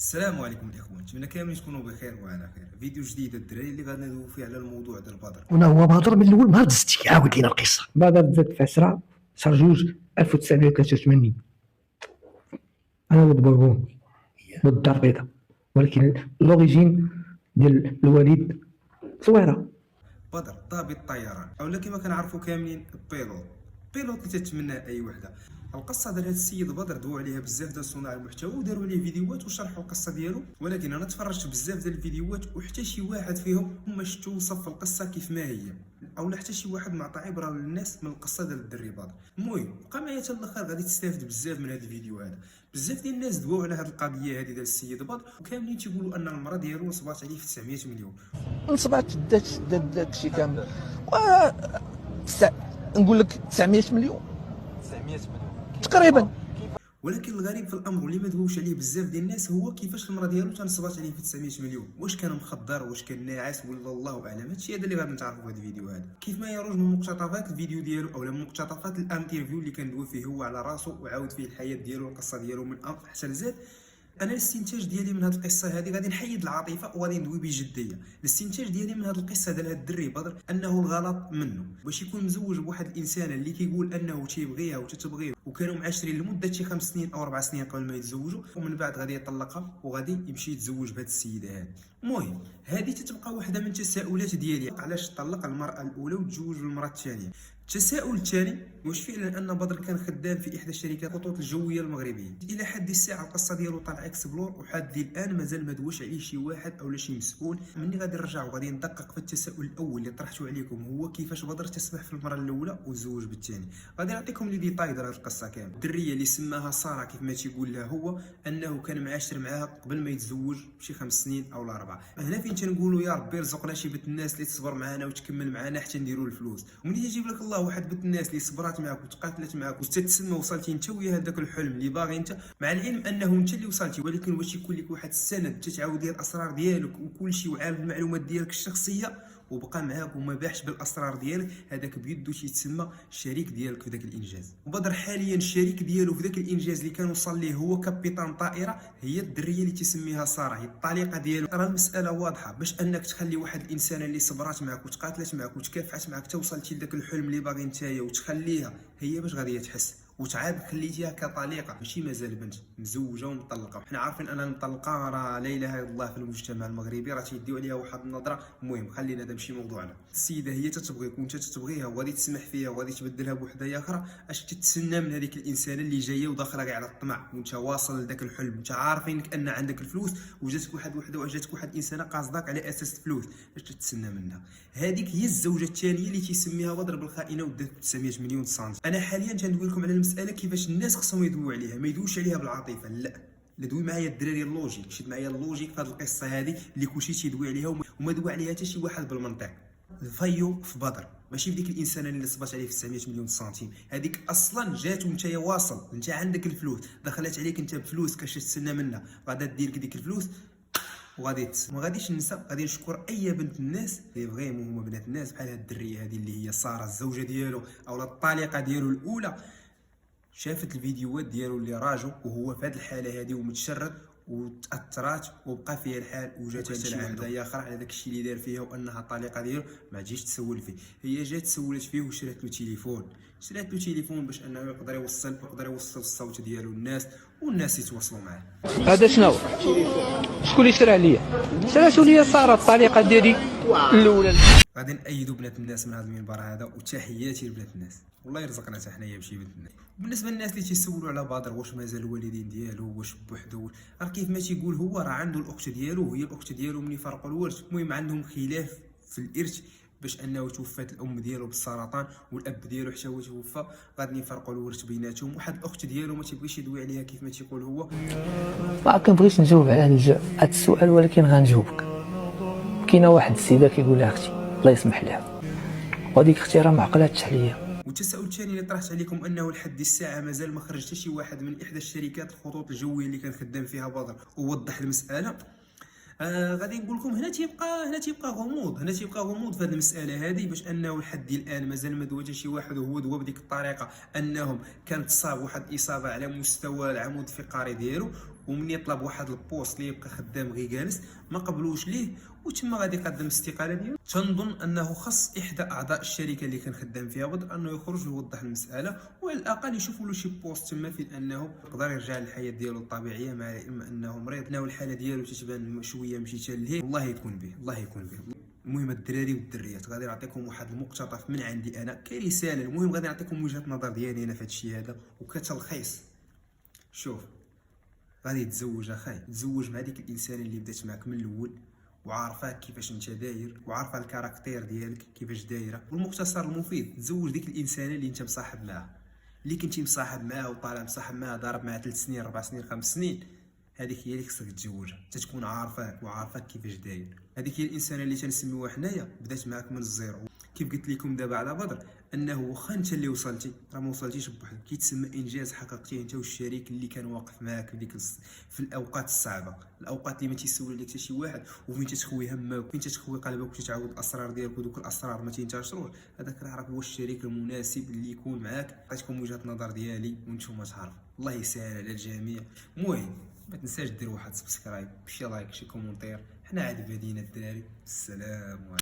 السلام عليكم الاخوان، نتمنى كاملين تكونوا بخير وعلى خير. فيديو جديد الدراري اللي غادي ندويو فيه على الموضوع ديال البدر. وانا هو بهضر من الاول نهار دزتي عاود لينا القصه. بدر تزاد في 10 شهر 2 1983. انا ولد بوربون ولد الدار البيضاء، ولكن لوريجين ديال الوالد صويره. بدر ضابط طيران اولا كما كنعرفوا كاملين بيلوت اللي تتمناه اي وحده. القصه ديال هذا السيد بدر دوا عليها بزاف ديال صناع المحتوى وداروا عليه فيديوهات وشرحوا القصه ديالو، ولكن انا تفرجت بزاف ديال الفيديوهات وحتى شي واحد فيهم ما شفتو وصف القصه كيف ما هي، اولا حتى شي واحد ما عطى عبره للناس من القصه ديال الدري بدر. المهم بقى معايا حتى الاخر، غادي تستافد بزاف من هذا الفيديو هذا. بزاف ديال الناس دواو على هذه القضيه هذه ديال السيد بدر، وكاملين تيقولوا ان المراه ديالو نصبات عليه في 900 مليون. نصبات داكشي كامل نقول لك 900 مليون تقريبا. ولكن الغريب في الامر واللي ما دواوش عليه بزاف ديال الناس هو كيفاش المراه ديالو تنصبات عليه في 900 مليون. واش كان مخدر، واش كان ناعس، ولا الله اعلم. هادشي هذا اللي غادي نتعرفوا في هذا الفيديو هذا، كيف ما يروج من مقتطفات الفيديو ديالو اولا من مقتطفات الانترفيو اللي كندوي فيه هو على راسو وعاود فيه الحياه ديالو والقصه ديالو من اب حتى لزاد. انا الاستنتاج ديالي من هذه القصه هذه غادي نحيد العاطفه وغادي ندوي بجديه. الاستنتاج ديالي من هذه القصه ديال هذا الدري بدر انه الغلط منه باش يكون مزوج بواحد الانسانه اللي كيقول انه تيبغيها وتتبغيه، وكانوا معاشرين لمده شي 5 سنين او 4 سنين قبل ما يتزوجوا، ومن بعد غادي يطلقها وغادي يمشي يتزوج بهذه السيده هذه. المهم هذه تتبقى واحده من التساؤلات ديالي، علاش طلق المراه الاولى وتزوج بالمراه الثانيه. التساؤل الثاني، واش فعلا ان بدر كان خدام في احدى الشركات الخطوط الجويه المغربيه؟ الى حد الساعه القصه ديالو طالع اكسبلور، وحد الان مازال ما دواش عليه شي واحد او شي مسؤول. مني غادي نرجع وغادي ندقق في التساؤل الاول اللي طرحته عليكم، هو كيفاش بدر تسمح في المره الاولى وتزوج بالثاني. غادي نعطيكم لي ديتاي ديال هذه القصه كامل. الدريه اللي سماها ساره كيف ما تيقول لها هو انه كان معاشر معاها قبل ما يتزوج بشي 5 سنين او 4. هنا فين تنقولوا يا ربي رزقنا شي بنت الناس اللي تصبر معنا وتكمل معنا حتى نديروا الفلوس. وملي يجيب لك الله واحد بنت الناس اللي صبرات معك وتقاتلت معك وتتسمى وصلتي انت ويا هذاك الحلم اللي باغي انت، مع العلم انه انت اللي وصلتي، ولكن واش يكون لك واحد السند تتعاود ليه الاسرار ديالك وكل شيء وعارف المعلومات ديالك الشخصيه وبقى معاك وما باحش بالاسرار ديالك، هذاك بيدو تيتسمى شريك ديالك في ذاك الانجاز. وبدر حاليا الشريك ديالو في ذاك الانجاز اللي كان وصل ليه هو كابيتان طائره، هي الدريه اللي تسميها ساره، هي الطليقه ديالو. راه المساله واضحه، باش انك تخلي واحد الانسانه اللي صبرات معك وتقاتلت معك وتكافحت معك توصلتي لذاك الحلم اللي باغي نتايا وتخليها، هي باش غادي تحس وتعاد خليتيها كطليقه ماشي مازال بنت مزوجه ومطلقه. حنا عارفين ان المطلقه راه لا اله الا الله في المجتمع المغربي راه تيديو عليها واحد النظره. المهم خلينا هذا ماشي موضوعنا. السيده هي تتبغيك وانت تتبغيها وغادي تسمح فيها وغادي تبدلها بوحده اخرى، اش تتسنى من هذيك الانسانه اللي جايه وداخله غير على الطمع وانت واصل لذاك الحلم؟ انت عارفينك ان عندك الفلوس وجاتك واحد وحده وجاتك واحد انسانه قاصداك على اساس الفلوس، اش تتسنى منها؟ هذيك هي الزوجه الثانيه اللي تيسميها بدر بالخائنه ودات 900 مليون سنتي. انا حاليا تندوي لكم على المساله كيفاش الناس خصهم يدويو عليها، ما يدويوش عليها بالعاطفه، لا دوي معايا الدراري اللوجيك، شد معايا اللوجيك في هذه القصه هذه اللي كلشي تيدوي عليها وما دوي عليها حتى شي واحد بالمنطق. الفيو في بدر ماشي في ديك الانسانه اللي صبات عليه في 900 مليون سنتيم، هذيك اصلا جات وانت واصل، انت عندك الفلوس دخلت عليك انت بفلوس كاش تستنى منها، غادا دير ديك الفلوس وغادي ما غاديش ننسى. غادي نشكر اي بنت الناس اللي فريمون هما بنات الناس بحال هاد الدريه هذه اللي هي ساره الزوجه ديالو او الطليقه ديالو الاولى، شافت الفيديوهات ديالو اللي راجو وهو في هذه الحاله هذه ومتشرد وتاثرات وبقى فيها الحال وجات شي وحده اخرى على داك الشيء اللي دار فيها وانها الطليقه ديالو. ما تجيش تسول فيه، هي جات سولت فيه وشرات له تليفون، شرات له تليفون باش انه يقدر يوصل الصوت ديالو للناس والناس يتواصلوا معاه. هذا شنو؟ شكون اللي شرا عليا؟ شراتو ليا ساره الطليقه ديالي الاولى. غادي نأيدوا بنات الناس من هذا المنبر هذا، وتحياتي لبنات الناس، والله يرزقنا حتى حنايا بشي بنت الناس. بالنسبه للناس اللي تيسولوا على بدر واش مازال الوالدين ديالو واش بوحدو، راه كيف ما تيقول هو راه عنده الاخت ديالو وهي الاخت ديالو من يفرقوا الورث. المهم عندهم خلاف في الارث باش انه توفات الام ديالو بالسرطان والاب ديالو حتى هو توفى، غادي يفرقوا الورث بيناتهم. واحد الاخت ديالو ما تيبغيش يدوي عليها كيف ما تيقول هو. ما كنبغيش نجاوب على هذا السؤال، ولكن غنجاوبك. كاينه واحد السيده كيقول لها اختي الله يسمح لها، وهذيك اختي راه ما عقلاتش عليا. والتساؤل الثاني اللي طرحت عليكم انه لحد الساعه مازال ما خرج حتى شي واحد من احدى الشركات الخطوط الجويه اللي كان خدام فيها بدر ووضح المساله. غادي نقول لكم هنا تيبقى غموض في هذه المساله هذه، باش انه لحد الان مازال ما دوا حتى شي واحد وهو دوا بديك الطريقه انهم كانت تصاب واحد الاصابه على مستوى العمود الفقري ديالو، ومن يطلب واحد البوست اللي يبقى خدام غير جالس ما قبلوش ليه وتما غادي يقدم الاستقاله ديالو. تنظن انه خص احدى اعضاء الشركه اللي كان خدام فيها بدر انه يخرج ويوضح المساله، وعلى الاقل يشوفوا له شي بوست تما في انه يقدر يرجع للحياه ديالو الطبيعيه، مع العلم انه مريض انه الحاله ديالو تتبان شويه مشيتها لهيه. الله يكون به، الله يكون به. المهم الدراري والدريات غادي نعطيكم واحد المقتطف من عندي انا كرساله. المهم غادي نعطيكم وجهه نظر ديالي انا في هذا الشيء هذا وكتلخيص. شوف، غادي تزوج اخاي، تزوج مع ديك الانسانه اللي بدات معك من الاول وعارفاك كيفاش انت داير وعارفه الكاركتير ديالك كيفاش دايره. والمختصر المفيد، تزوج ديك الانسانه اللي انت مصاحب معاها، اللي كنتي مصاحب معاها وطالع مصاحب معاها ضارب معاها 3 سنين 4 سنين 5 سنين، هذيك هي اللي خصك تتزوجها، تتكون عارفاك وعارفاك كيفاش داير. هذيك هي الانسانه اللي تنسميوها حنايا بدات معاك من الزيرو. كيف قلت لكم دابا على بدر انه واخا انت اللي وصلتي راه ما وصلتيش بوحدك، كيتسمى انجاز حققتيه انت والشريك اللي كان واقف معاك في الاوقات الصعبه، الاوقات اللي ما تيسول عليك حتى شي واحد، وفين تتخوي همك وفين تتخوي قلبك وتتعاود الاسرار ديالك ودوك الاسرار ما تينتشروش، هذاك راه هو الشريك المناسب اللي يكون معاك. عطيتكم وجهه النظر ديالي وانتم تعرفوا. الله يسهل على الجميع. المهم ما تنساش دير واحد سبسكرايب، شي لايك، شي كومونتير. حنا عاد بادينا الدراري. السلام عليكم.